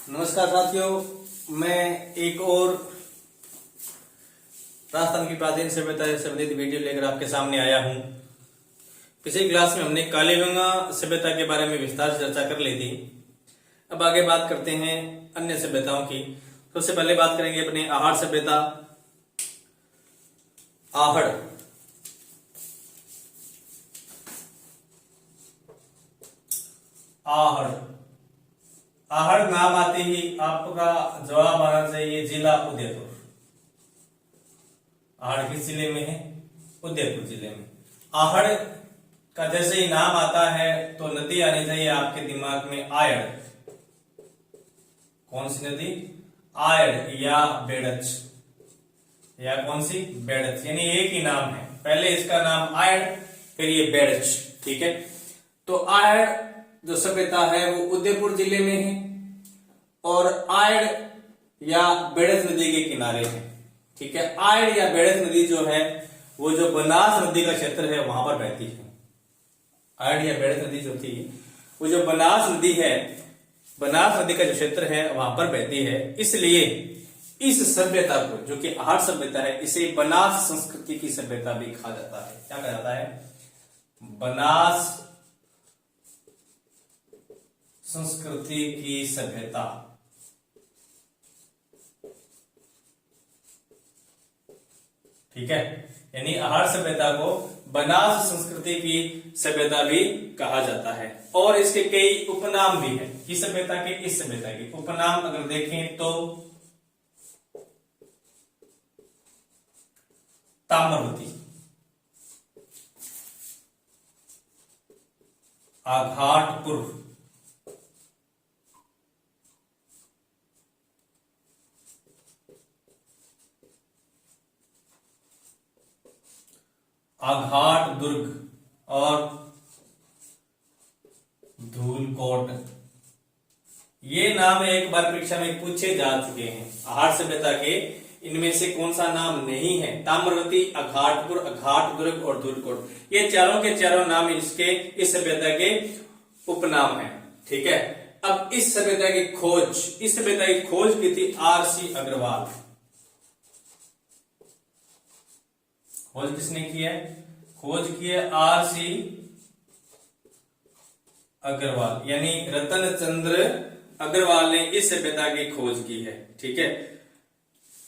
नमस्कार साथियों, मैं एक और राजस्थान की प्राचीन सभ्यता से संबंधित वीडियो लेकर आपके सामने आया हूं। पिछली क्लास में हमने कालीबंगा सभ्यता के बारे में विस्तार से चर्चा कर ली थी। अब आगे बात करते हैं अन्य सभ्यताओं की। सबसे पहले बात करेंगे अपने आहड़ सभ्यता। आहड़ आहड़ आहड़ नाम आते ही आपका जवाब आना चाहिए जिला उदयपुर। आहड़ किस जिले में है? उदयपुर जिले में। आहड़ का जैसे ही नाम आता है तो नदी आनी चाहिए आपके दिमाग में, आयड़। कौन सी नदी? आयड़ या बेड़च, या कौन सी? बेड़च। यानी एक ही नाम है, पहले इसका नाम आयड़ फिर ये बेड़च। ठीक है, तो आयड़ जो सभ्यता है वो उदयपुर जिले में है और आयड़ या बेड़च नदी के किनारे है। ठीक है, आयड़ या बेड़च नदी जो है वो जो बनास नदी का क्षेत्र है वहां पर बहती है। आयड़ या बेड़च नदी जो थी वो जो बनास नदी है, बनास नदी का जो क्षेत्र है वहां पर बहती है। इसलिए इस सभ्यता को, जो कि आहड़ सभ्यता है, इसे बनास संस्कृति की सभ्यता भी कहा जाता है। क्या कहा जाता है? बनास संस्कृति की सभ्यता। ठीक है, यानी आहड़ सभ्यता को बनास संस्कृति की सभ्यता भी कहा जाता है। और इसके कई उपनाम भी हैं। किस सभ्यता के? इस सभ्यता के उपनाम अगर देखें तो ताम्रवती, आघाटपुर, आघाट दुर्ग और धूलकोट। ये नाम एक बार परीक्षा में पूछे जा चुके हैं आहड़ सभ्यता के। इनमें से कौन सा नाम नहीं है? ताम्रवती, आघाटपुर, आघाट दुर्ग और धूलकोट, ये चारों के चारों नाम इसके इस सभ्यता के उपनाम हैं। ठीक है, अब इस सभ्यता की खोज की थी आर.सी. अग्रवाल। खोज किसने की है? खोज की है आर.सी. अग्रवाल, यानी रतन चंद्र अग्रवाल ने इस सभ्यता की खोज की है। ठीक है,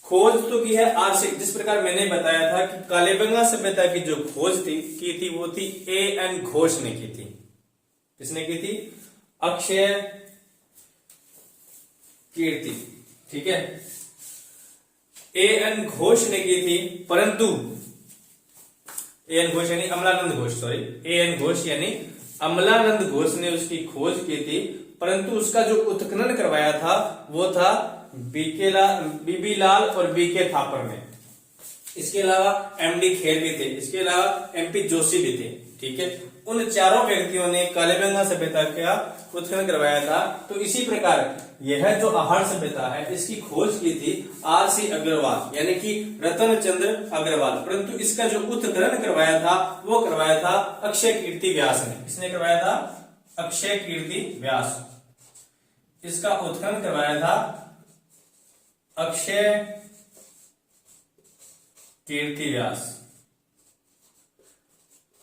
खोज तो की है आर.सी. जिस प्रकार मैंने बताया था कि कालीबंगा सभ्यता की जो खोज की थी वो थी ए.एन. घोष ने की थी। किसने की थी? अक्षय कीर्ति। ठीक है, ए.एन. घोष ने की थी, परंतु ए.एन. घोष यानी अमलानंद घोष, सॉरी, ए.एन. घोष यानी अमलानंद घोष ने उसकी खोज की थी, परंतु उसका जो उत्खनन करवाया था वो था बीबी लाल और बी.के. थापर ने। इसके अलावा एम.डी. खेर भी थे, इसके अलावा एम.पी. जोशी भी थे। ठीक है, उन चारों व्यक्तियों ने कालीबंगा सभ्यता का उत्खनन करवाया था। तो इसी प्रकार यह जो आहड़ सभ्यता है इसकी खोज की थी आर.सी. अग्रवाल, यानी कि रतन चंद्र अग्रवाल, परंतु इसका जो उत्खनन करवाया था वो करवाया था अक्षय कीर्ति व्यास ने। किसने करवाया था? अक्षय कीर्ति व्यास। इसका उत्खनन करवाया था अक्षय कीर्ति व्यास।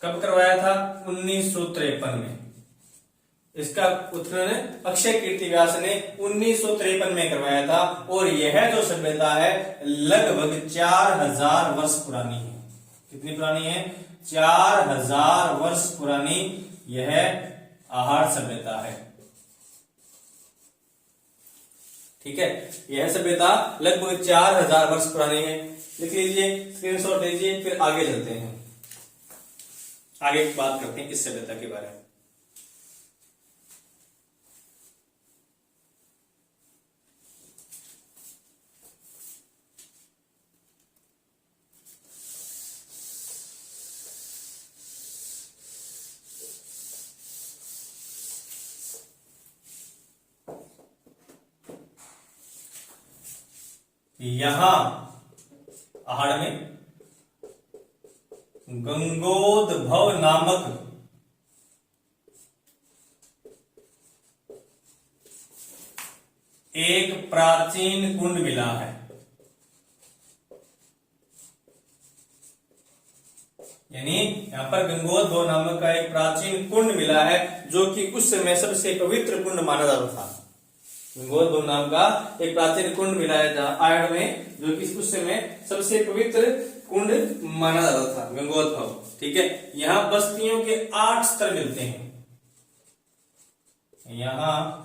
कब करवाया था? 1953 में। इसका उत्खनन अक्षय कीर्ति व्यास ने 1953 में करवाया था। और यह जो सभ्यता है लगभग 4000 वर्ष पुरानी है। कितनी पुरानी है? 4000 वर्ष पुरानी यह आहड़ सभ्यता है। ठीक है, यह सभ्यता लगभग 4000 वर्ष पुरानी है। लिख लीजिए, स्क्रीनशॉट लीजिए, फिर आगे चलते हैं। आगे बात करते हैं इस सभ्यता के बारे में। यहां आहड़ में गंगोद्भव नामक एक प्राचीन कुंड मिला है। यानी यहां पर गंगोत्भव नामक का एक प्राचीन कुंड मिला है, जो कि उस समय सबसे पवित्र कुंड माना जाता था। गंगोत्भव नाम का एक प्राचीन कुंड मिला है आयड में, जो कि उस समय सबसे पवित्र कुंड माना जाता था, गंगोत्भव। ठीक है, यहाँ बस्तियों के 8 स्तर मिलते हैं। यहाँ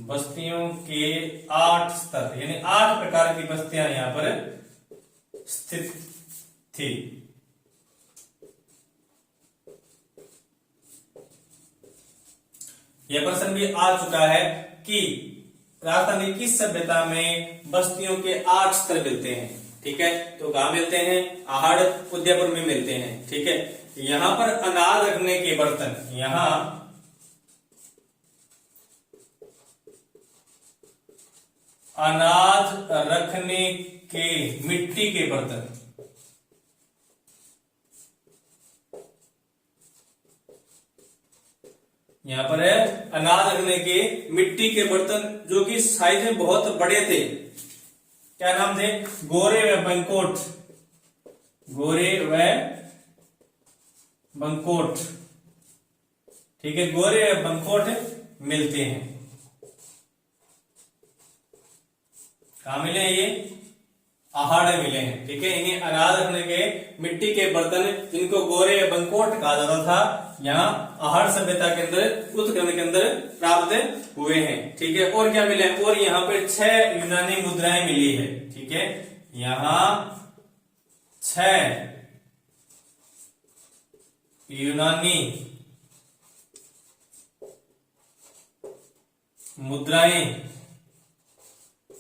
बस्तियों के 8 स्तर, यानी 8 प्रकार की बस्तियां यहाँ पर स्थित थी। यह प्रश्न भी आ चुका है कि राजस्थान की किस सभ्यता में बस्तियों के 8 स्तर मिलते हैं। ठीक है, तो कहां मिलते हैं? आहड़, उदयपुर में मिलते हैं। ठीक है, यहां पर अनाज रखने के बर्तन, यहां अनाज रखने के मिट्टी के बर्तन, यहां पर है अनाज रखने के मिट्टी के बर्तन, जो कि साइज में बहुत बड़े थे। क्या नाम थे? गोरे व बंकोट। गोरे व बंकोट। ठीक है, गोरे व बंकोट मिलते हैं। कहां मिले हैं ये? आहड़ मिले हैं। ठीक है, इन्हें अनाज रखने के मिट्टी के बर्तन, जिनको गोरे या बंकोट कहा जाता था, यहाँ आहड़ सभ्यता के अंदर, उत्खनन के अंदर प्राप्त हुए हैं। ठीक है, और क्या मिले? और यहाँ पे 6 यूनानी मुद्राएं मिली है। ठीक है, यहाँ 6 यूनानी मुद्राएं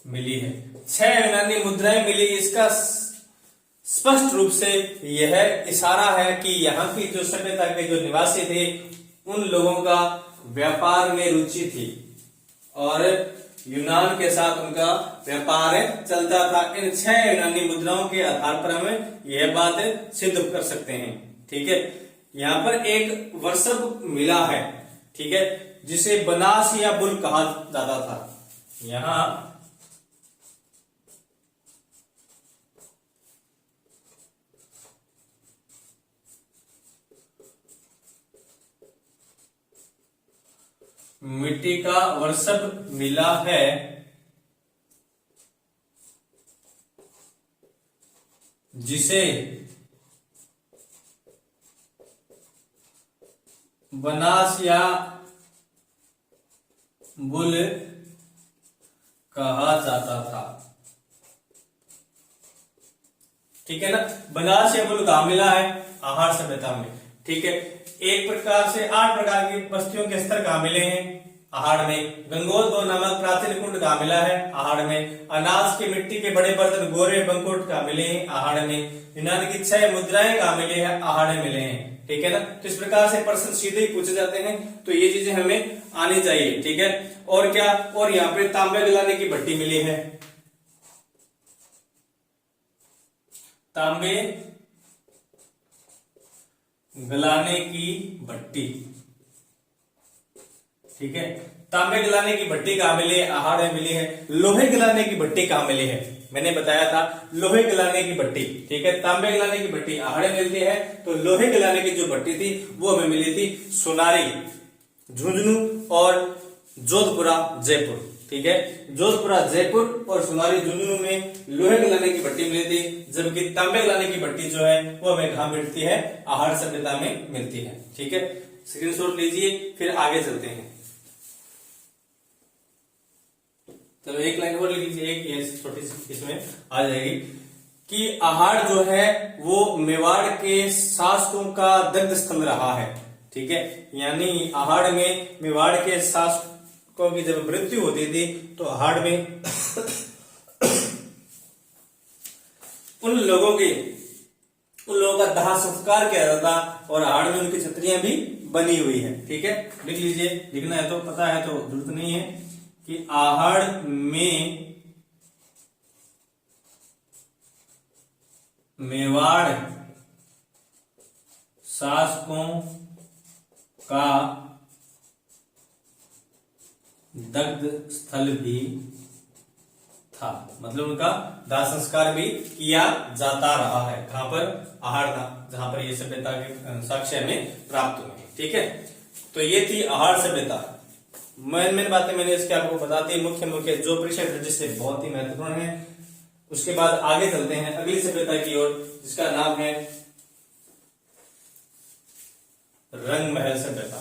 मिली है। 6 यूनानी मुद्राएं मिली। इसका स्पष्ट रूप से यह इशारा है कि यहाँ की जो सभ्यता के जो निवासी थे, उन लोगों का व्यापार में रुचि थी और यूनान के साथ उनका व्यापार चलता था। इन 6 यूनानी मुद्राओं के आधार पर हम यह बात सिद्ध कर सकते हैं। ठीक है, यहाँ पर एक वर्षभ मिला है। ठीक है, जिसे बनास या बुल कहा जाता था। यहाँ मिट्टी का वर्षभ मिला है, जिसे बनास या बुल कहा जाता था। ठीक है ना, बनास या बुल कहां मिला है? आहड़ सभ्यता में। ठीक है, एक प्रकार से 8 प्रकार की बस्तियों के स्तर कहां मिले हैं? आहड़ में। गंगोत्भव नामक प्राचीन कुंड कहां मिला है? आहड़ में। अनाज के मिट्टी के बड़े बर्तन गोरे बंकोट कहां मिले हैं? आहड़ में। यूनान की 6 मुद्राएं कहां मिले हैं? आहड़ में मिले हैं। ठीक है ना, तो इस प्रकार से प्रश्न सीधे ही पूछे जाते हैं, तो ये चीजें हमें आनी चाहिए। ठीक है, और क्या? और यहाँ पे तांबे गलाने की भट्टी मिली है। तांबे गलाने की भट्टी। ठीक है, तांबे गलाने की भट्टी कहां मिली है? आहड़ में मिली है। लोहे गलाने की भट्टी कहां मिली है? मैंने बताया था लोहे गलाने की भट्टी। ठीक है, तांबे गलाने की भट्टी आहड़ में मिलती है, तो लोहे गलाने की जो भट्टी थी वो हमें मिली थी सोनारी, झुंझुनू और जोधपुरा जयपुर। ठीक है, जोधपुरा जयपुर और सोनारी झुंझुनू में लोहे गलाने की भट्टी मिली थी, जबकि तांबे गलाने की भट्टी जो है वो हमें कहां मिलती है? आहड़ सभ्यता में मिलती है। ठीक है, स्क्रीनशॉट लीजिए, फिर आगे चलते हैं। चलो एक लाइन और लिख लीजिए, एक ये छोटी सी इसमें आ जाएगी कि आहड़ जो है वो मेवाड़ के शासकों का दग्ध स्थल रहा है। ठीक है, यानी आहड़ में मेवाड़ के शासकों की जब मृत्यु होती थी, तो आहड़ में उन लोगों का दाह संस्कार किया जाता था, और आहड़ में उनकी छतरियां भी बनी हुई है। ठीक है, लिख लीजिए, लिखना है तो पता है तो जरूरत नहीं है कि आहड़ में मेवाड़ शासकों का दग्ध स्थल भी था, मतलब उनका दाह संस्कार भी किया जाता रहा है। कहां पर? आहार था, जहां पर ये सभ्यता के साक्ष्य हमें प्राप्त हुए। ठीक है, तो ये थी आहार सभ्यता। मेन बातें मैंने इसके आपको बता दी, मुख्य मुख्य जो परीक्षा जिससे बहुत ही महत्वपूर्ण है। उसके बाद आगे चलते हैं अगली सभ्यता की ओर, जिसका नाम है रंगमहल सभ्यता,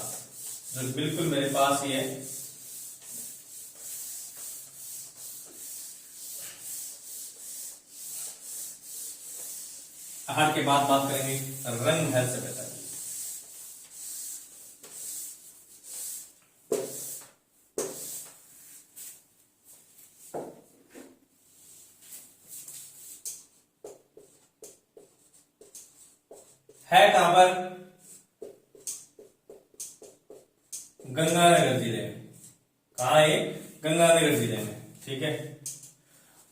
जो बिल्कुल मेरे पास ही है। आहार के बाद बात करेंगे रंगमहल सभ्यता की। है कहां पर? गंगानगर जिले में। कहा है? गंगानगर जिले में। ठीक है,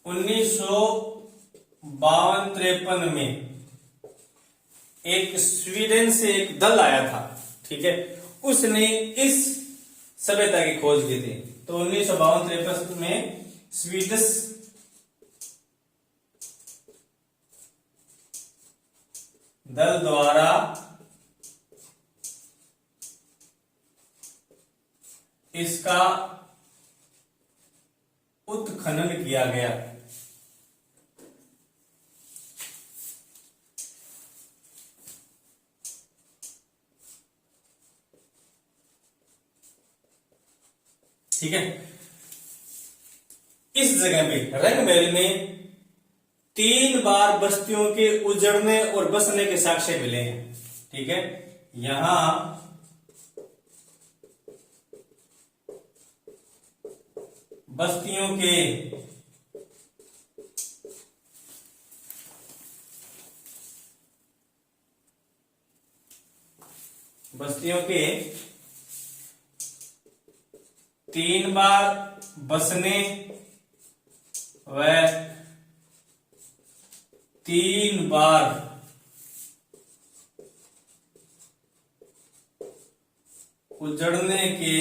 1952-53 में एक स्वीडन से एक दल आया था। ठीक है, उसने इस सभ्यता की खोज की थी। तो 1952-53 में स्वीडिश दल द्वारा इसका उत्खनन किया गया। ठीक है, इस जगह पे रंगमहल में 3 बार बस्तियों के उजड़ने और बसने के साक्ष्य मिले हैं। ठीक है, यहां बस्तियों के बस्तियों के 3 बार बसने व 3 बार उजड़ने के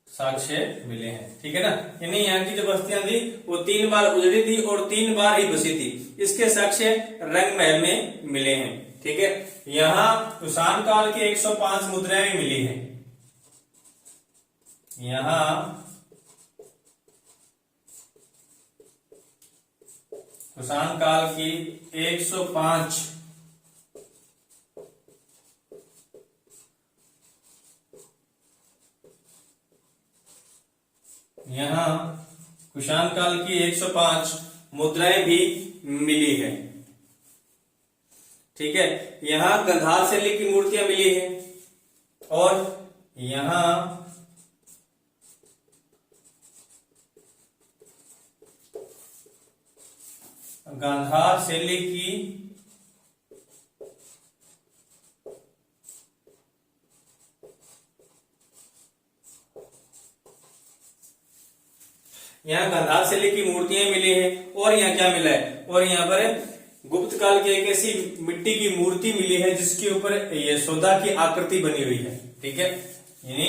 साक्ष्य मिले हैं। ठीक है ना, यानी यहाँ की जो बस्तियां थी वो 3 बार उजड़ी थी और 3 बार ही बसी थी। इसके साक्ष्य रंगमहल में मिले हैं। ठीक है, यहाँ कुषाण काल की 105 मुद्राएं भी मिली हैं। यहाँ कुषाण काल की 105 यहाँ कुषाण काल की 105 मुद्राएं भी मिली है। ठीक है, यहाँ गंधार शैली की मूर्तियां मिली हैं और यहाँ गांधार शैली की यहाँ गांधार शैली की मूर्तियां मिली हैं और यहाँ क्या मिला है? और यहाँ पर गुप्त काल की एक ऐसी मिट्टी की मूर्ति मिली है जिसके ऊपर यशोदा की आकृति बनी हुई है। ठीक है, यानी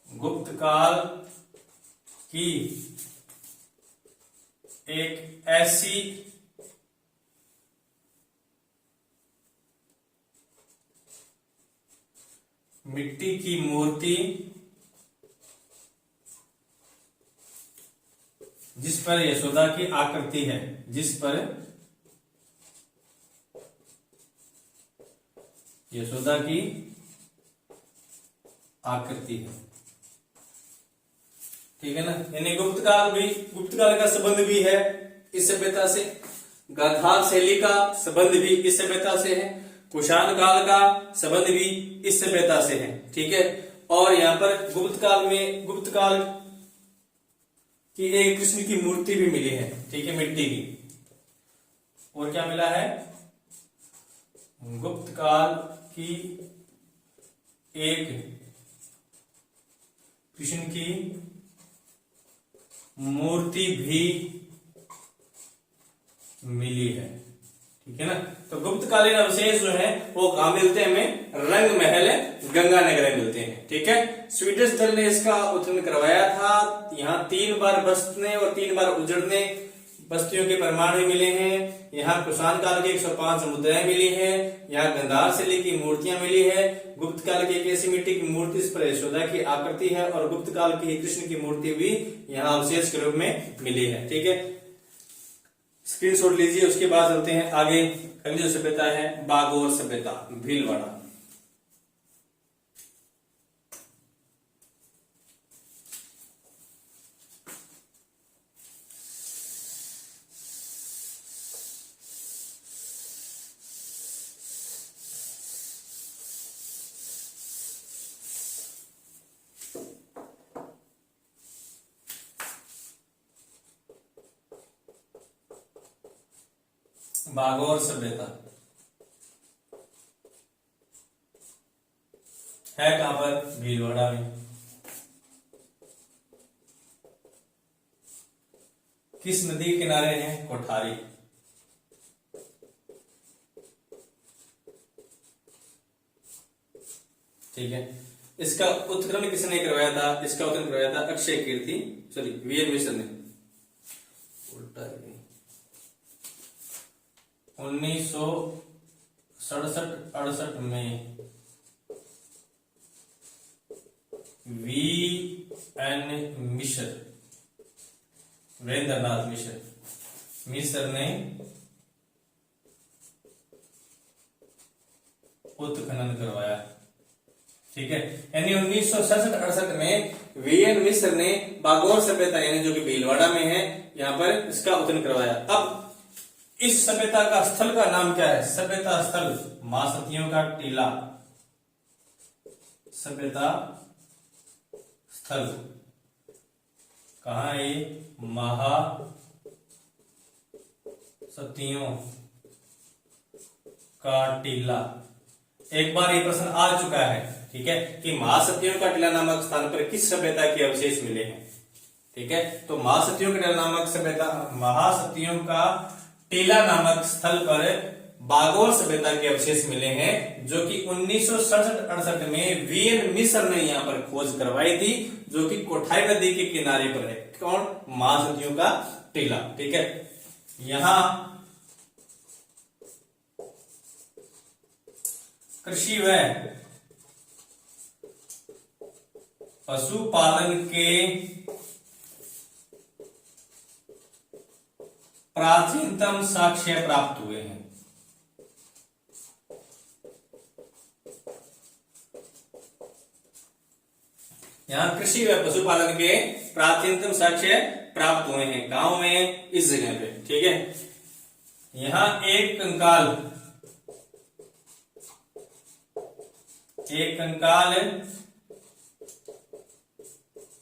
गुप्त काल की एक ऐसी मिट्टी की मूर्ति जिस पर यशोदा की आकृति है, जिस पर यशोदा की आकृति है। ठीक है ना, यानी गुप्त काल का संबंध भी है इस सभ्यता से, गांधार शैली का संबंध भी इस सभ्यता से है, कुषाण काल का संबंध भी इस सभ्यता से है। ठीक है, और यहाँ पर गुप्त काल की एक कृष्ण की मूर्ति भी मिली है। ठीक है, मिट्टी की। और क्या मिला है? गुप्त काल की एक कृष्ण की मूर्ति भी मिली है। ठीक है ना, तो गुप्तकालीन अवशेष जो है वो कहाँ मिलते हैं हमें? रंग महल गंगानगर में मिलते हैं। ठीक है, स्वीडिश दल ने इसका उत्खनन करवाया था। यहाँ 3 बार बसने और 3 बार उजड़ने बस्तियों के प्रमाण भी मिले हैं। यहाँ कुषाण काल की 105 मुद्राएं मिली है। यहाँ गंधार शैली की मूर्तियां मिली है। गुप्त काल की एक ऐसी मिट्टी की मूर्ति इस पर यशोदा की आकृति है और गुप्त काल की कृष्ण की मूर्ति भी यहाँ अवशेष के रूप में मिली है। ठीक है, स्क्रीनशॉट लीजिए। उसके बाद चलते हैं आगे। अगली जो सभ्यता है बागोर सभ्यता, भीलवाड़ा। बागोर सभ्यता है कहां पर? भीलवाड़ा में। किस नदी के किनारे है? कोठारी। ठीक है, इसका उत्खनन किसने करवाया था? इसका उत्खनन करवाया था अक्षय कीर्ति, सॉरी वीएन मिश्र ने। उल्टा 1967-68 में वीएन मिश्र, वीरेंद्रनाथ मिश्र ने उत्खनन करवाया। ठीक है, यानी 1967-68 में वीएन मिश्र ने बागोर सभ्यता यानी जो कि भीलवाड़ा में है यहाँ पर इसका उत्खनन करवाया। अब इस सभ्यता का स्थल का नाम क्या है? सभ्यता स्थल महासतियों का टीला। सभ्यता स्थल कहाँ है? महासतियों का टीला। एक बार ये प्रश्न आ चुका है, ठीक है, कि महासतियों का टीला नामक स्थान पर किस सभ्यता के अवशेष मिले हैं। ठीक है, तो महासतियों का टीला नामक सभ्यता, महासतियों का टीला नामक स्थल पर बागोर सभ्यता के अवशेष मिले हैं, जो कि 1967-68 में वीएन मिश्र ने यहाँ पर खोज करवाई थी, जो कि कोठाई नदी के किनारे पर है। कौन? महासतियों का टीला। ठीक है, यहां कृषि व पशुपालन के प्राचीनतम साक्ष्य प्राप्त हुए हैं। यहाँ कृषि व पशुपालन के प्राचीनतम साक्ष्य प्राप्त हुए हैं। गांव में इस जगह पे। ठीक है, यहाँ एक कंकाल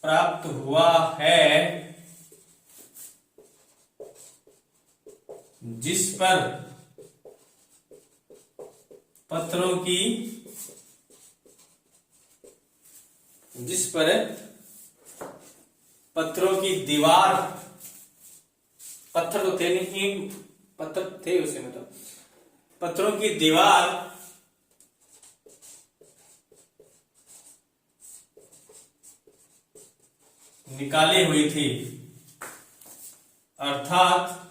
प्राप्त हुआ है, जिस पर पत्थरों की दीवार, पत्थर तो थे नहीं, पत्थर थे उसे, मतलब पत्थरों की दीवार निकाली हुई थी, अर्थात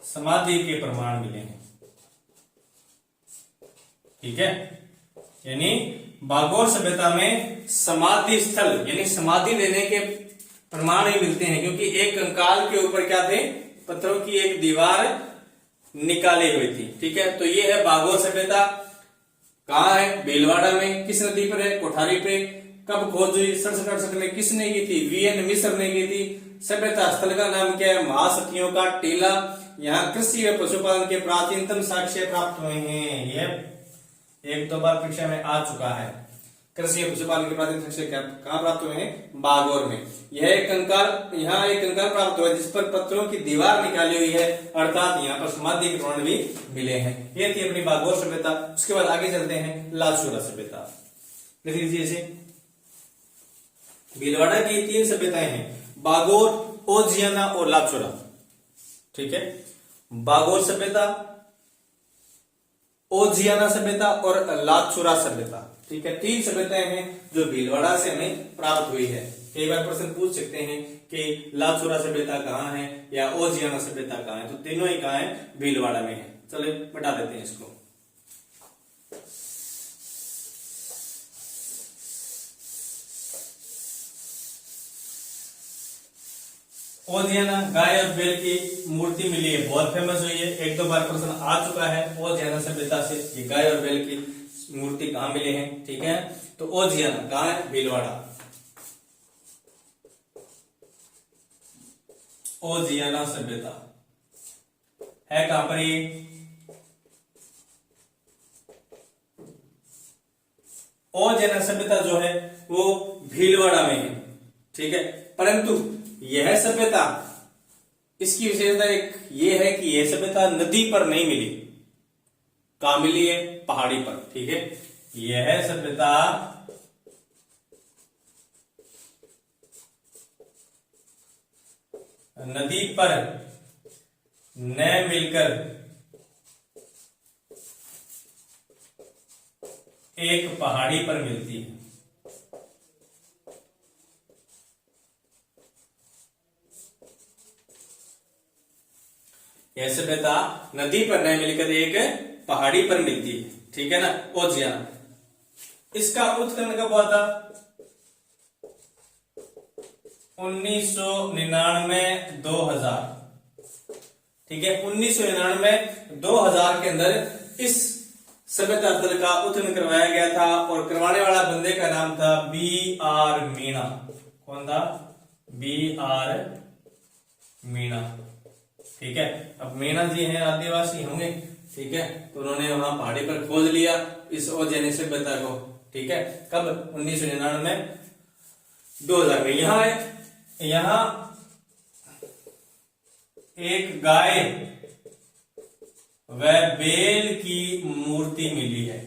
समाधि के प्रमाण मिले हैं। ठीक है, यानी बागोर सभ्यता में समाधि स्थल यानी समाधि लेने के प्रमाण ही मिलते हैं, क्योंकि एक कंकाल के ऊपर क्या थे? पत्थरों की एक दीवार निकाली हुई थी। ठीक है, तो ये है बागोर सभ्यता। कहाँ है? भीलवाड़ा में। किस नदी पर है? कोठारी पे। कब खोज हुई? 67-68 में। किसने की थी? वीएन मिश्र ने की थी। सभ्यता स्थल का नाम क्या है? महासतियों का टीला। यहाँ कृषि व पशुपालन के प्राचीनतम साक्ष्य प्राप्त हुए हैं। यह 1-2 बार परीक्षा में आ चुका है। कृषि व पशुपालन के प्राचीन साक्ष्य कहाँ प्राप्त हुए हैं? बागोर में। यह एक कंकाल, यहाँ एक कंकाल प्राप्त हुआ जिस पर पत्थरों की दीवार निकाली हुई है, अर्थात यहाँ पर समाधि के प्रमाण भी मिले हैं। ये थी अपनी बागोर सभ्यता। उसके बाद आगे चलते हैं लाचुरा सभ्यता। लिख लीजिए इसे। भीलवाड़ा की 3 सभ्यताएं हैं, बागोर, ओजियाना और लाचुरा। ठीक है। बागोर सभ्यता, ओजियाना सभ्यता और लाचुरा सभ्यता, ठीक है। 3 सभ्यताएं हैं जो भीलवाड़ा से हमें प्राप्त हुई है। कई बार प्रश्न पूछ सकते हैं कि लाचुरा सभ्यता कहाँ है या ओजियाना सभ्यता कहाँ है, तो तीनों ही कहाँ है, भीलवाड़ा में है। चलो बता देते हैं इसको। ओजियाना, गाय और बैल की मूर्ति मिली है, बहुत फेमस हुई है, 1-2 बार प्रश्न आ चुका है। ओजियाना सभ्यता से ये गाय और बैल की मूर्ति कहाँ मिले हैं, ठीक है। तो ओजियाना कहाँ है, भीलवाड़ा। ओजियाना सभ्यता है कहां पर ये, ओजियाना सभ्यता जो है वो भीलवाड़ा में है, ठीक है। परंतु यह सभ्यता, इसकी विशेषता एक ये है कि यह सभ्यता नदी पर नहीं मिली। कहां मिली है, पहाड़ी पर, ठीक है। यह सभ्यता नदी पर न मिलकर एक पहाड़ी पर मिलती है। यह सभ्यता नदी पर न मिलकर एक पहाड़ी पर मिलती है, ठीक है ना, ओजियाना। इसका उत्खनन कब हुआ था, 1999 2000, ठीक है। 1999 2000 के अंदर इस सभ्यता स्थल का उत्खनन करवाया गया था और करवाने वाला बंदे का नाम था B.R. मीणा। कौन था, B.R. मीणा, ठीक है। अब मीणा जी हैं आदिवासी होंगे, ठीक है, तो उन्होंने वहां पहाड़ी पर खोज लिया इस ओजियानी सभ्यता को, ठीक है। कब, 1999 2000 में। यहां एक गाय व बैल की मूर्ति मिली है।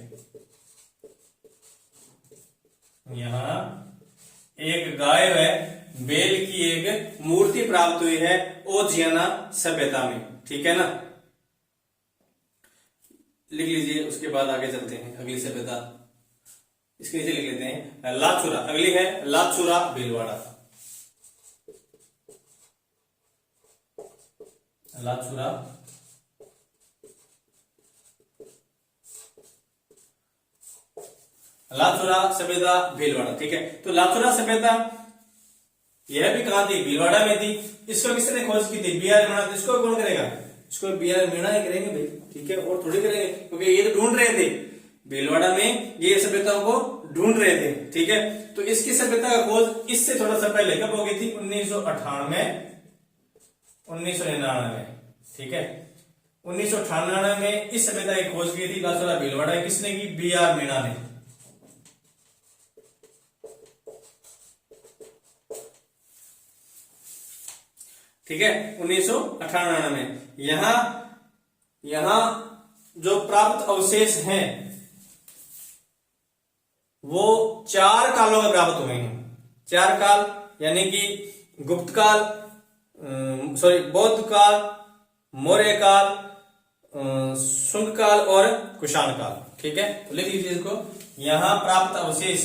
यहां एक गाय व बैल की एक मूर्ति प्राप्त हुई है ओजियाना सभ्यता में, ठीक है ना। लिख लीजिए, उसके बाद आगे चलते हैं अगली सभ्यता। इसके नीचे लिख लेते हैं लाचुरा। अगली है लाचुरा, भीलवाड़ा। लाचुरा सभ्यता भीलवाड़ा, ठीक है। तो लाचुरा सभ्यता यह भी कहां थी, भीलवाड़ा में थी। इसको किसने खोज की थी, B.R. मीणा। इसको कौन करेगा, इसको B.R. मीणा ही करेंगे भाई, ठीक है, और थोड़ी करेंगे, क्योंकि ये तो ढूंढ रहे थे भीलवाड़ा में, ये सभ्यताओं को ढूंढ रहे थे, ठीक है। तो इसकी सभ्यता का खोज इससे थोड़ा सा पहले कब हो गई थी, 1998 1999, ठीक है। 1998 में इस सभ्यता की खोज की थी लाचुरा भीलवाड़ा। किसने की, B.R. मीणा ने। ठीक है, 1998 में। यहां जो प्राप्त अवशेष हैं वो 4 कालों में प्राप्त हुए हैं। 4 काल यानी कि गुप्त काल, बौद्ध काल, मौर्य काल, शुंग काल और कुषाण काल, ठीक है। तो लिख लीजिए इसको। यहां प्राप्त अवशेष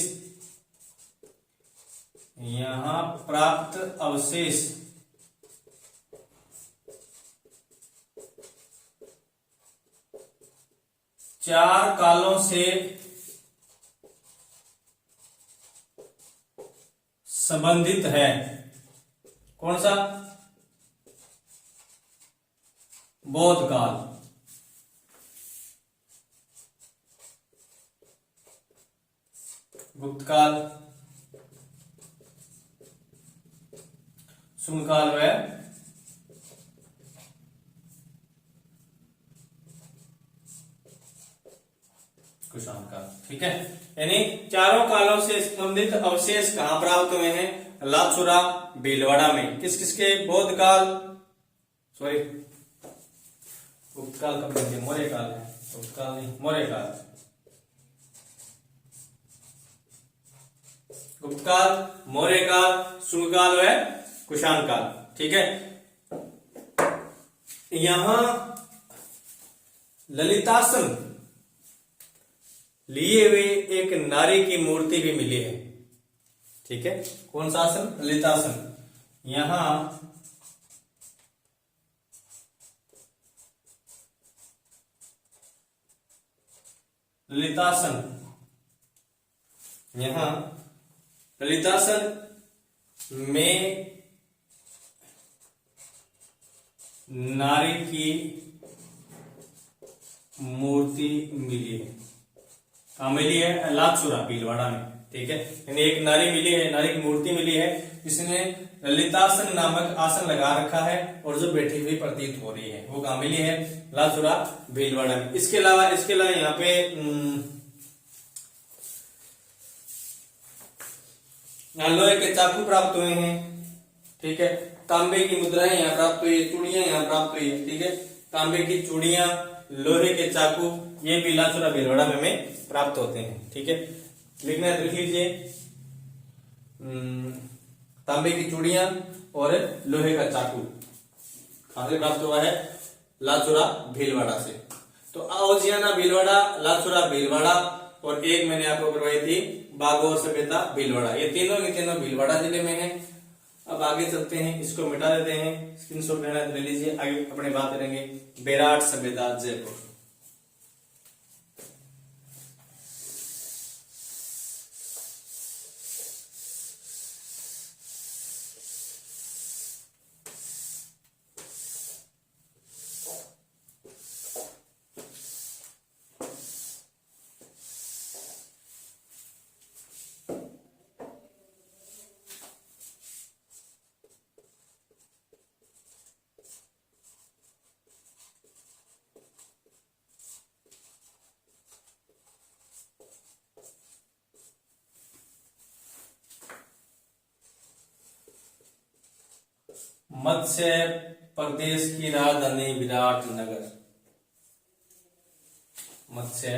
4 कालों से संबंधित है। कौन सा, बौद्ध काल, गुप्त काल, शुंग काल व कुषाण काल, ठीक है। यानी चारों कालों से संबंधित अवशेष कहां प्राप्त हुए हैं, लाचुरा भीलवाड़ा में। किस किसके, बौद्ध काल, सॉरी गुप्त काल कब नहीं, मौर्य काल है, गुप्त काल नहीं, मौर्य काल, गुप्त काल, मौर्य काल, शुंग काल व कुषाण काल, ठीक है। यहां ललितासन लिए हुए एक नारी की मूर्ति भी मिली है। ठीक है, कौन सा आसन? ललितासन। यहां ललितासन, यहां ललितासन में नारी की मूर्ति मिली है। कहां मिली है? लाचुरा, भीलवाड़ा में। ठीक है, यानी एक नारी मिली है, नारी की मूर्ति मिली है जिसने ललितासन नामक आसन लगा रखा है और जो बैठी हुई प्रतीत हो रही है वो कहां मिली है? लाचुरा, भीलवाड़ा में। इसके अलावा यहाँ पे लोहे के चाकू प्राप्त हुए हैं। ठीक है, तांबे की मुद्राएं यहाँ प्राप्त हुई, चूड़ियां यहाँ प्राप्त हुई। ठीक है, तांबे की चूड़ियां, लोहे के चाकू, ये भी लाचुरा भीलवाड़ा में हमें प्राप्त होते हैं। ठीक है, लिखना है तो लिख लीजिए, तांबे की चूड़ियां और लोहे का चाकू कहां से प्राप्त हुआ है? लाचुरा भीलवाड़ा से। तो औजियाना भीलवाड़ा, लाचुरा भीलवाड़ा और एक मैंने आपको करवाई थी बागोर सभ्यता भीलवाड़ा। ये तीनों के तीनों भीलवाड़ा जिले में है। अब आगे चलते हैं, इसको मिटा देते हैं, स्क्रीनशॉट लेना है तो ले लीजिए। आगे अपने बात करेंगे बेराट सभ्यता जयपुर। मत्स्य प्रदेश की राजधानी विराटनगर। मत्स्य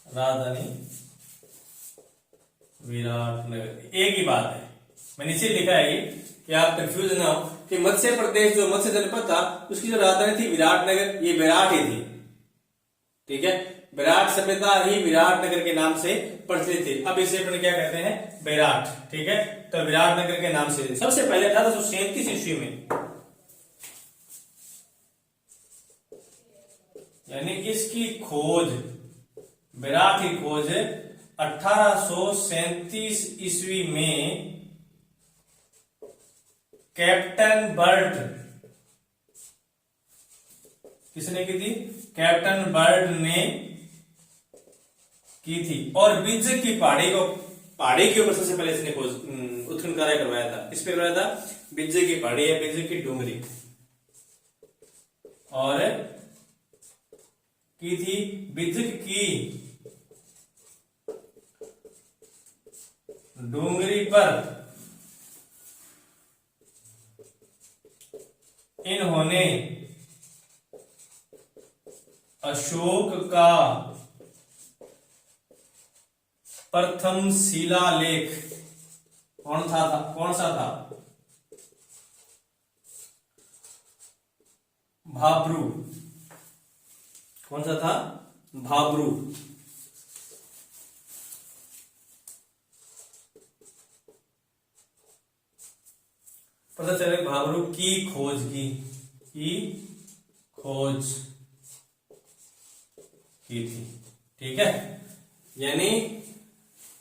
राजधानी विराटनगर। एक ही बात है, मैंने इसे लिखा है ये कि आप कंफ्यूज ना हो कि मत्स्य प्रदेश जो मत्स्य जनपद था उसकी जो राजधानी थी विराटनगर, ये विराट ही थी। ठीक है, विराट सभ्यता ही विराटनगर के नाम से प्रचलित थी। अब इसे अपन क्या कहते हैं? विराट। ठीक है, तो विराटनगर के नाम से सबसे पहले 1837 ईस्वी में, यानी इसकी खोज, विराट की खोज 1837 ईस्वी में कैप्टन बर्ट, किसने की थी? कैप्टन बर्ट ने की थी। और बिज्जक की पहाड़ी के ऊपर सबसे पहले इसने खोज उत्खनन कार्य करवाया था। किस पे करवाया था? बिज्जक की पहाड़ी या बिज्जक की डूंगरी, और की थी बिज्जक की डूंगरी पर इन्होंने अशोक का प्रथम शिलालेख, कौन सा था? भाब्रू। कौन सा था? भाब्रू। पता चले भाब्रू की खोज की थी। ठीक है, यानी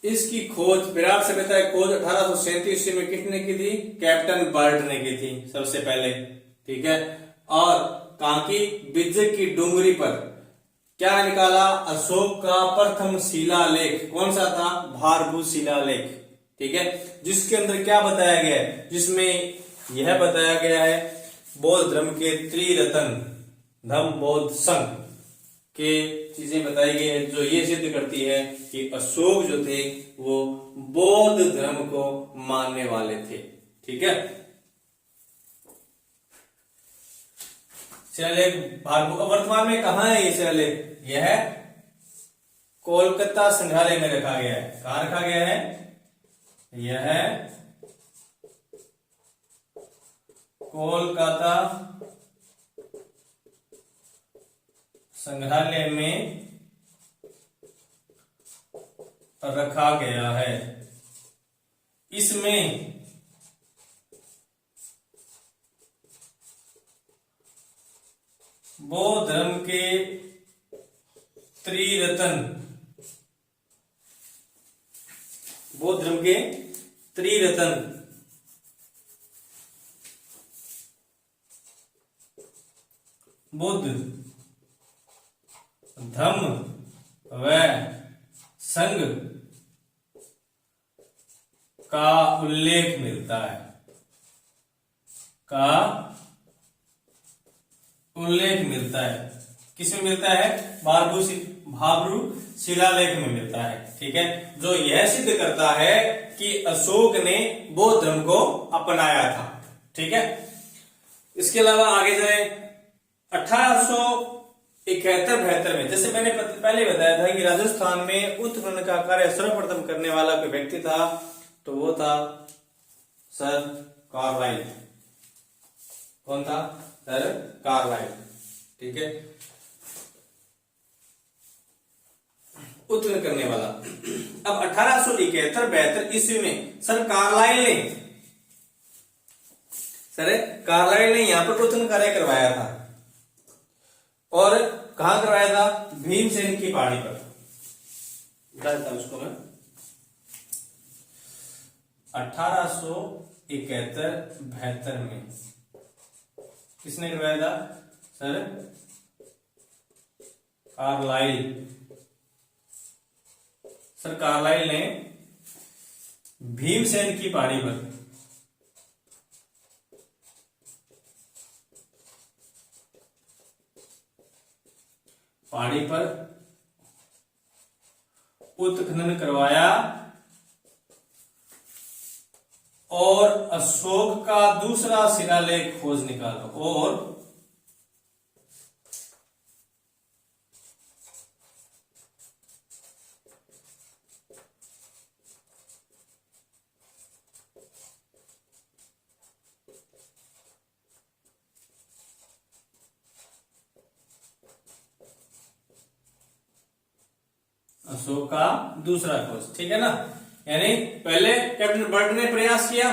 इसकी खोज, विराट सभ्यता की खोज 1837 ईस्वी में किसने की थी? कैप्टन बर्ट ने की थी सबसे पहले। ठीक है, और कांकी बिज्जक की डूंगरी पर क्या निकाला? अशोक का प्रथम शिलालेख। कौन सा था? भारभू शिलालेख। ठीक है, जिसके अंदर क्या बताया गया है? जिसमें यह बताया गया है बौद्ध धर्म के त्रिरत्न धम्म बौद्ध संघ के चीजें बताई गई है जो ये सिद्ध करती है कि अशोक जो थे वो बौद्ध धर्म को मानने वाले थे। ठीक है, शिलालेख भारभू। वर्तमान में कहां है ये शिलालेख? यह कोलकाता संग्रहालय में रखा गया है। कहां रखा गया है? यह कोलकाता संग्रहालय में रखा गया है। इसमें बौद्ध धर्म के त्रिरत्न, बौद्ध धर्म के त्रिरत्न बुद्ध, धम्म व संघ का उल्लेख मिलता है, का उल्लेख मिलता है। किसमें मिलता है? भाब्रू शिलालेख में मिलता है। ठीक है, जो यह सिद्ध करता है कि अशोक ने बौद्ध धर्म को अपनाया था। ठीक है, इसके अलावा आगे जाए 1871-72 में, जैसे मैंने पहले बताया था कि राजस्थान में उत्खनन का कार्य सर्वप्रथम करने वाला कोई व्यक्ति था, तो वो था सर कार्लाइल। कौन था? Sir Carlyle. ठीक है, उत्खनन करने वाला। अब 1871-72 ईस्वी में सर कार्लाइल ने यहां पर उत्खनन कार्य करवाया था। और कहां करवाया था? भीमसेन की पहाड़ी पर। बता देता हूं उसको मैं। 1871-72 में किसने करवाया था? Sir Carlisle. सर कार्लाइल ने भीमसेन की पहाड़ी पर उत्खनन करवाया और अशोक का दूसरा शिलालेख खोज निकाला। और अशोक का दूसरा खोज। ठीक है ना, यानी पहले कैप्टन बर्ट ने प्रयास किया,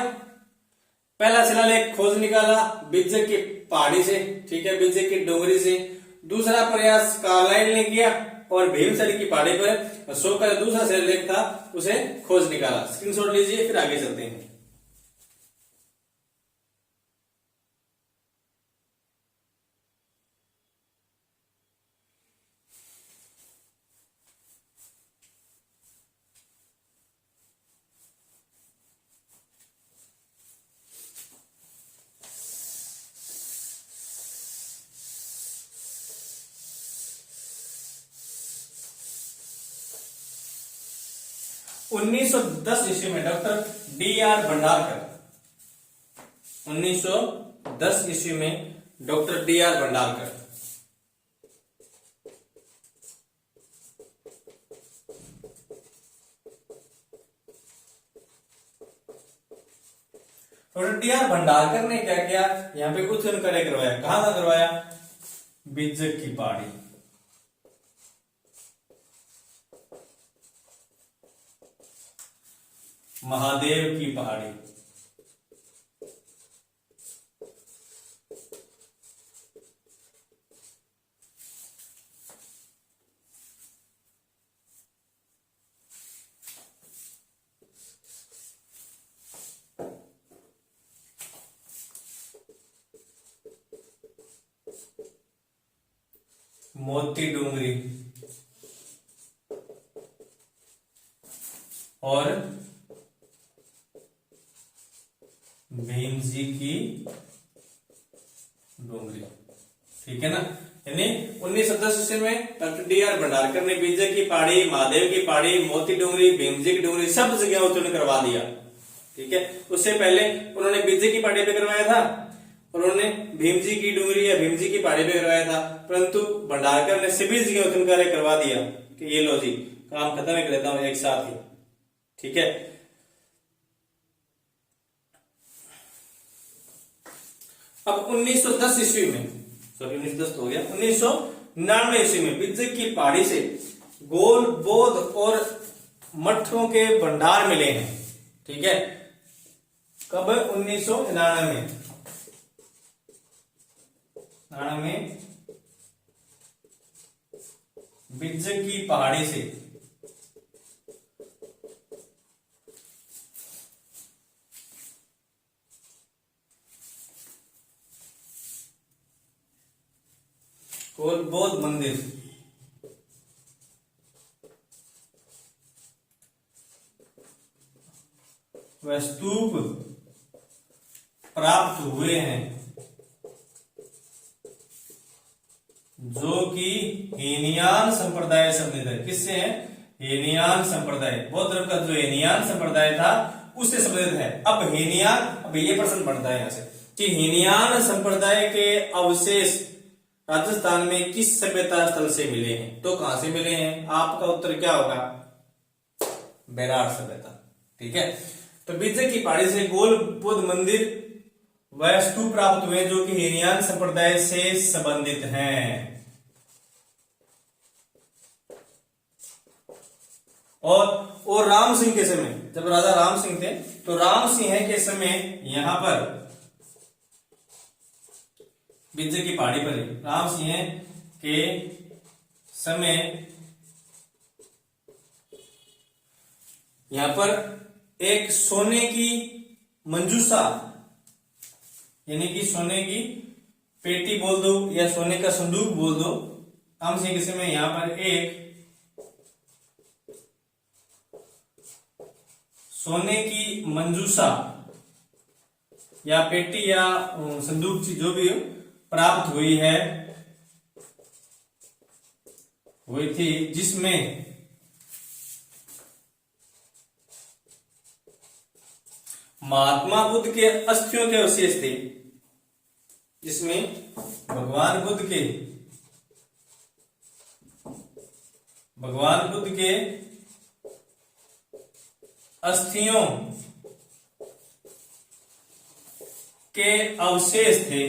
पहला शिलालेख खोज निकाला बिज्जक की पहाड़ी से। ठीक है, बिज्जक की डोंगरी से। दूसरा प्रयास कार्लाइल ने किया और भीमसेन की पहाड़ी पर अशोक का जो दूसरा शिलालेख था उसे खोज निकाला। स्क्रीनशॉट लीजिए, फिर आगे चलते हैं। 1910 ईस्वी में डॉक्टर D.R. भंडारकर, 1910 ईस्वी में doctor D.R. Bhandarkar doctor D.R. Bhandarkar ने क्या किया? यहां पे उत्खनन कार्य करवाया। कहां का करवाया? बिज्जक की पहाड़ी। महादेव की पहाड़ी। मोती डूंगरी और भीम जी की डोंगरी। ठीक है ना, यानी 1910 ईस्वी में डॉक्टर D.R. भंडारकर ने बिज्जक की पहाड़ी, महादेव की पहाड़ी, मोती डोंगरी, भीम जी की डोंगरी सब जगह उत्खनन करवा दिया। ठीक है, उससे पहले उन्होंने बिज्जक की पहाड़ी पे करवाया था, उन्होंने भीम जी की डोंगरी या भीम जी की पहाड़ी पे करवाया था, परंतु भंडारकर ने सभी जगह उत्खनन कार्य करवा दिया कि ये लो जी काम खत्म ही कर लेता हूं एक साथ ही, ठीक है। अब 1910 ईस्वी में, सॉरी 1910 हो गया, 1999 ईस्वी में बिज्जक की पहाड़ी से गोल बौद्ध और मठों के भंडार मिले हैं, ठीक है। कब? 1999 बिज्जक की पहाड़ी से गोल बौद्ध मंदिर व स्तूप प्राप्त हुए हैं, जो कि हीनयान संप्रदाय संबंधित है। किससे है? हीनयान संप्रदाय, बौद्ध धर्म का जो हीनयान संप्रदाय था उससे संबंधित है। अब हीनयान, अब ये प्रश्न बनता है यहां से कि हीनयान संप्रदाय के अवशेष राजस्थान में किस सभ्यता स्थल से मिले हैं? तो कहां से मिले हैं? आपका उत्तर क्या होगा? बेरार सभ्यता, ठीक है। तो बिज्जक की पहाड़ी से गोल बौद्ध मंदिर व स्तूप प्राप्त हुए जो कि हीनयान संप्रदाय से संबंधित हैं। और राम सिंह के समय, जब राजा राम सिंह थे, तो राम सिंह के समय यहां पर बिज्जक की पहाड़ी पर राम सिंह के समय यहां पर एक सोने की मंजूषा, यानी कि सोने की पेटी बोल दो या सोने का संदूक बोल दो, राम सिंह के समय यहां पर एक सोने की मंजूषा या पेटी या संदूक जो भी प्राप्त हुई है, हुई थी, जिसमें महात्मा बुद्ध के अस्थियों के अवशेष थे, जिसमें भगवान बुद्ध के अस्थियों के अवशेष थे,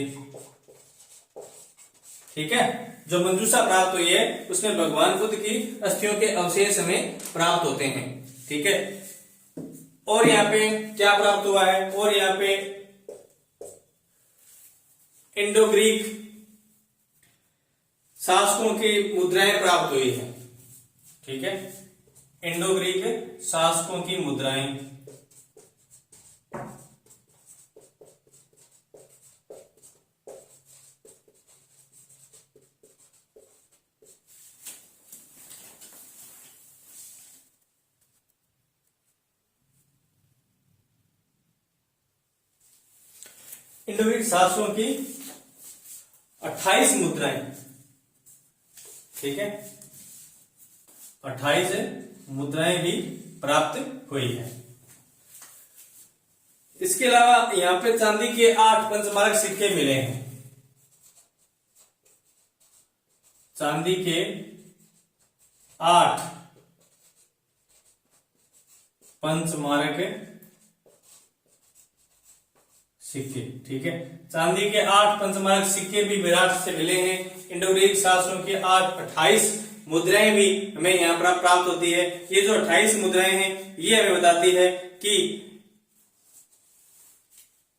ठीक है। जो मंजूषा प्राप्त हुई है उसमें भगवान बुद्ध की अस्थियों के अवशेष हमें प्राप्त होते हैं, ठीक है। और यहां पे क्या प्राप्त हुआ है? और यहां पे इंडो ग्रीक शासकों की मुद्राएं प्राप्त हुई है, ठीक है। इंडो ग्रीक शासकों की मुद्राएं, इंडो ग्रीक शासकों की 28 मुद्राएं, ठीक है, 28 मुद्राएं भी प्राप्त हुई है। इसके अलावा यहां पे चांदी के 8 पंचमारक सिक्के मिले हैं, चांदी के 8 पंचमारक सिक्के, ठीक है। चांदी के 8 पंचमारक सिक्के भी विराट से मिले हैं। इंडो ग्रीक शासकों की 28 मुद्राएं भी हमें यहां पर प्राप्त होती है। ये जो 28 मुद्राएं हैं ये हमें बताती है कि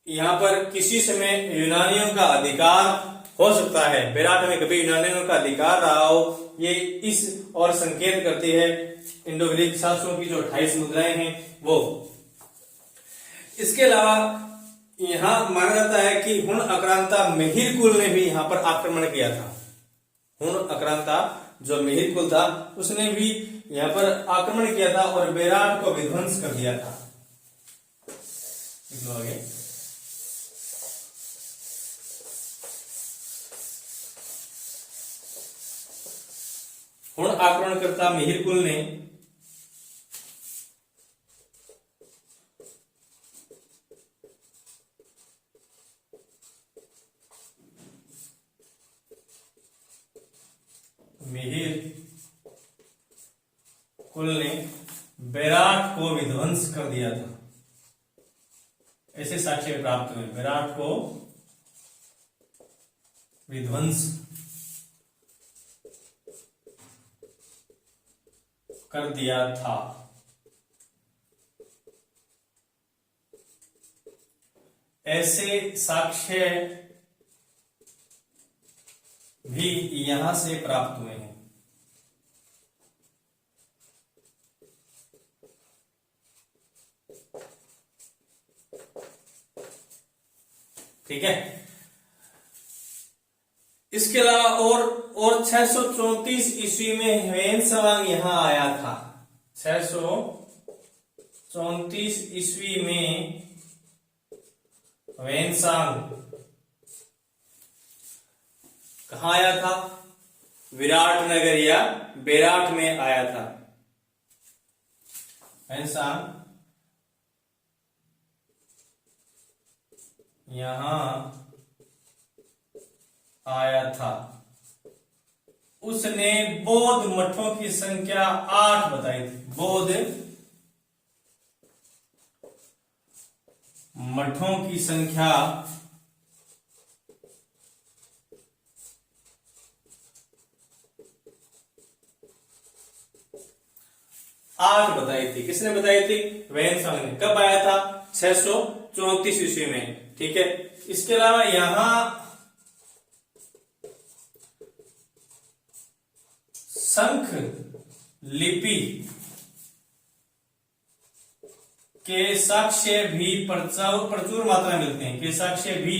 यहां पर किसी समय यूनानियों का अधिकार हो सकता है, विराट में कभी यूनानियों का अधिकार रहा हो, ये इस और संकेत करती है इंडो ग्रीक शासकों की जो 28 मुद्राएं हैं वो। इसके अलावा यहां माना जाता है कि हुण आक्रांता मिहिर कुल ने भी यहां पर आक्रमण किया था। हुण आक्रांता जो मिहिर कुल था उसने भी यहां पर आक्रमण किया था और बेराट को विध्वंस कर दिया था। आगे हुण आक्रमणकर्ता मिहिर कुल ने मिहिर कुल ने बेराट को विध्वंस कर दिया था। ऐसे साक्ष्य प्राप्त हुए, बेराट को विध्वंस कर दिया था। ऐसे साक्ष्य भी यहां से प्राप्त हुए हैं। ठीक है। इसके अलावा और 634 ईस्वी में ह्वेनसांग यहां आया था। 634 ईस्वी में ह्वेनसांग कहां आया था? विराटनगर या बेराट में आया था। ह्वेनसांग यहां आया था। उसने बौद्ध मठों की संख्या 8 बताई थी। बौद्ध मठों की संख्या 8 बताई थी। किसने बताई थी? ह्वेनसांग ने। कब आया था? 634 ईस्वी में। ठीक है। इसके अलावा यहां शंख लिपि के साक्ष्य भी प्रचुर मात्रा में मिलते हैं। के साक्ष्य भी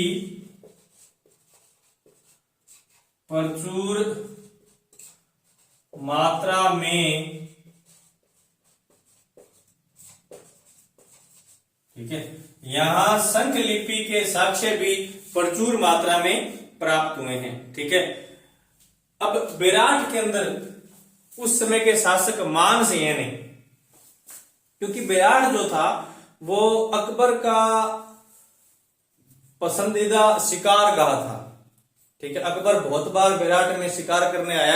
प्रचुर मात्रा में, ठीक है, यहां शंख लिपि के साक्ष्य भी प्रचुर मात्रा में प्राप्त हुए हैं। ठीक है। अब बेराट के अंदर उस समय के शासक मानसेन ने, क्योंकि बेराट जो था वो अकबर का पसंदीदा शिकारगाह था। ठीक है। अकबर बहुत बार बेराट में शिकार करने आया।